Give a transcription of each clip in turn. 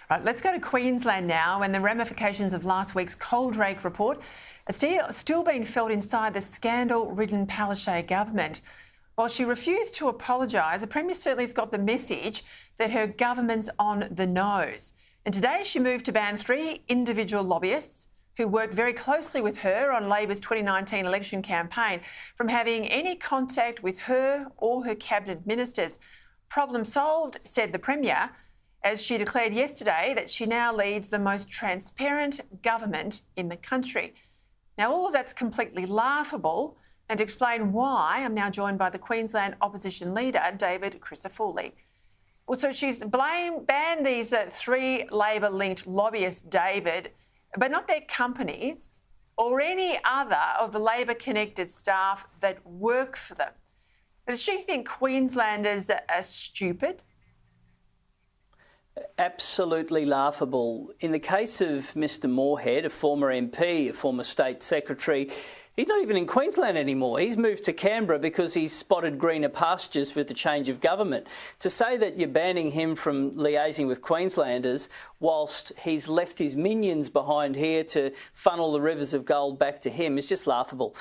Right, let's go to Queensland now, and the ramifications of last week's Coaldrake report are still being felt inside the scandal-ridden Palaszczuk government. While she refused to apologise, the Premier certainly has got the message that her government's on the nose. And today she moved to ban 3 individual lobbyists who worked very closely with her on Labor's 2019 election campaign from having any contact with her or her cabinet ministers. Problem solved, said the Premier, as she declared yesterday that she now leads the most transparent government in the country. Now, all of that's completely laughable, and to explain why, I'm now joined by the Queensland opposition leader, David Crisafulli. Well, so she's banned these 3 Labor-linked lobbyists, David, but not their companies or any other of the Labor-connected staff that work for them. Does she think Queenslanders are stupid? Absolutely laughable. In the case of Mr Moorhead, a former MP, a former State Secretary, he's not even in Queensland anymore. He's moved to Canberra because he's spotted greener pastures with the change of government. To say that you're banning him from liaising with Queenslanders whilst he's left his minions behind here to funnel the rivers of gold back to him is just laughable.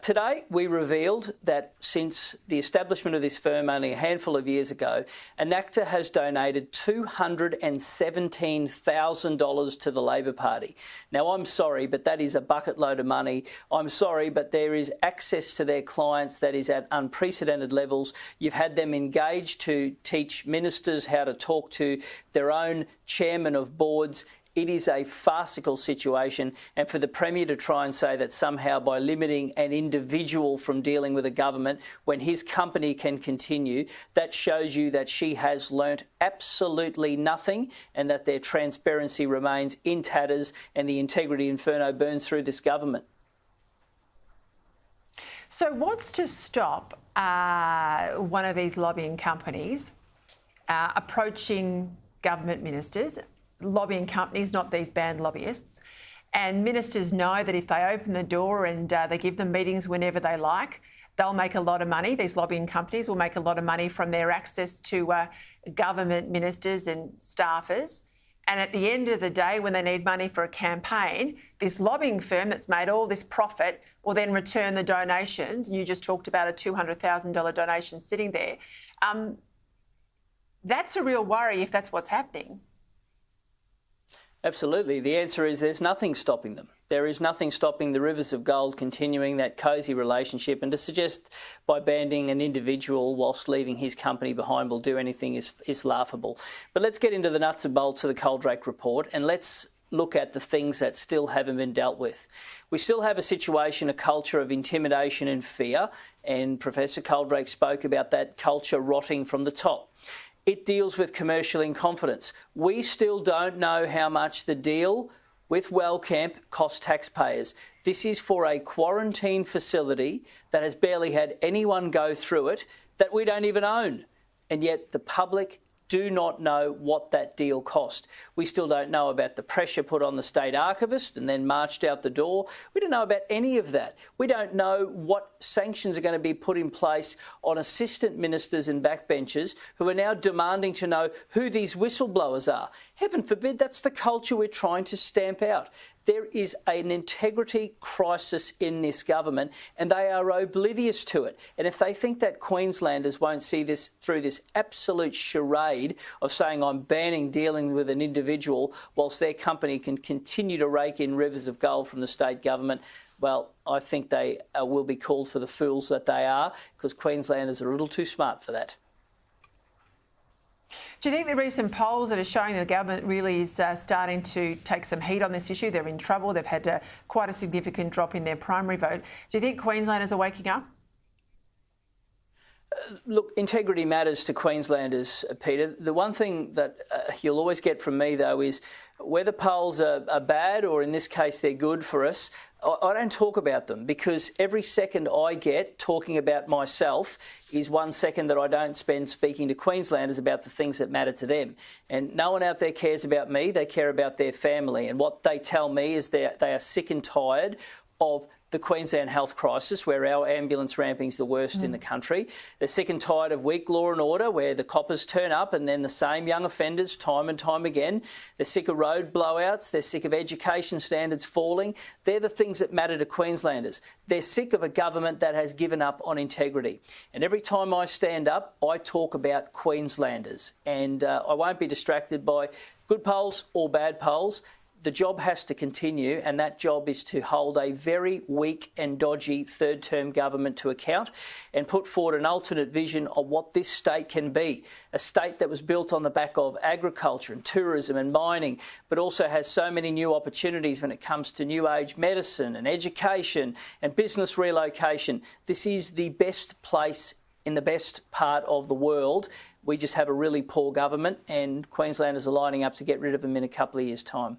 Today, we revealed that since the establishment of this firm only a handful of years ago, Annastacia has donated $217,000 to the Labor Party. Now, I'm sorry, but that is a bucket load of money. I'm sorry, but there is access to their clients that is at unprecedented levels. You've had them engaged to teach ministers how to talk to their own chairman of boards. It is a farcical situation, and for the Premier to try and say that somehow by limiting an individual from dealing with a government when his company can continue, that shows you that she has learnt absolutely nothing and that their transparency remains in tatters and the integrity inferno burns through this government. So what's to stop one of these lobbying companies approaching government ministers, lobbying companies, not these banned lobbyists, and ministers know that if they open the door and they give them meetings whenever they like, they'll make a lot of money. These lobbying companies will make a lot of money from their access to government ministers and staffers. And at the end of the day, when they need money for a campaign, this lobbying firm that's made all this profit will then return the donations. You just talked about a $200,000 donation sitting there. That's a real worry if that's what's happening. Absolutely. The answer is there's nothing stopping them. There is nothing stopping the rivers of gold continuing that cosy relationship, and to suggest by banning an individual whilst leaving his company behind will do anything is laughable. But let's get into the nuts and bolts of the Coaldrake report, and let's look at the things that still haven't been dealt with. We still have a situation, a culture of intimidation and fear, and Professor Coaldrake spoke about that culture rotting from the top. It deals with commercial incompetence. We still don't know how much the deal with Wellcamp cost taxpayers. This is for a quarantine facility that has barely had anyone go through it, that we don't even own. And yet the public do not know what that deal cost. We still don't know about the pressure put on the state archivist and then marched out the door. We don't know about any of that. We don't know what sanctions are going to be put in place on assistant ministers and backbenchers who are now demanding to know who these whistleblowers are. Heaven forbid that's the culture we're trying to stamp out. There is an integrity crisis in this government and they are oblivious to it. And if they think that Queenslanders won't see this through this absolute charade of saying I'm banning dealing with an individual whilst their company can continue to rake in rivers of gold from the state government, well, I think they will be called for the fools that they are, because Queenslanders are a little too smart for that. Do you think the recent polls that are showing the government really is starting to take some heat on this issue? They're in trouble. They've had quite a significant drop in their primary vote. Do you think Queenslanders are waking up? Look, integrity matters to Queenslanders, Peter. The one thing that you'll always get from me, though, is whether polls are bad or in this case they're good for us, I don't talk about them, because every second I get talking about myself is 1 second that I don't spend speaking to Queenslanders about the things that matter to them. And no one out there cares about me. They care about their family. And what they tell me is they are sick and tired of the Queensland health crisis, where our ambulance ramping is the worst in the country. They're sick and tired of weak law and order, where the coppers turn up and then the same young offenders time and time again. They're sick of road blowouts. They're sick of education standards falling. They're the things that matter to Queenslanders. They're sick of a government that has given up on integrity. And every time I stand up, I talk about Queenslanders. And I won't be distracted by good polls or bad polls. The job has to continue, and that job is to hold a very weak and dodgy third-term government to account and put forward an alternate vision of what this state can be. A state that was built on the back of agriculture and tourism and mining, but also has so many new opportunities when it comes to new age medicine and education and business relocation. This is the best place in the best part of the world. We just have a really poor government, and Queenslanders are lining up to get rid of them in a couple of years' time.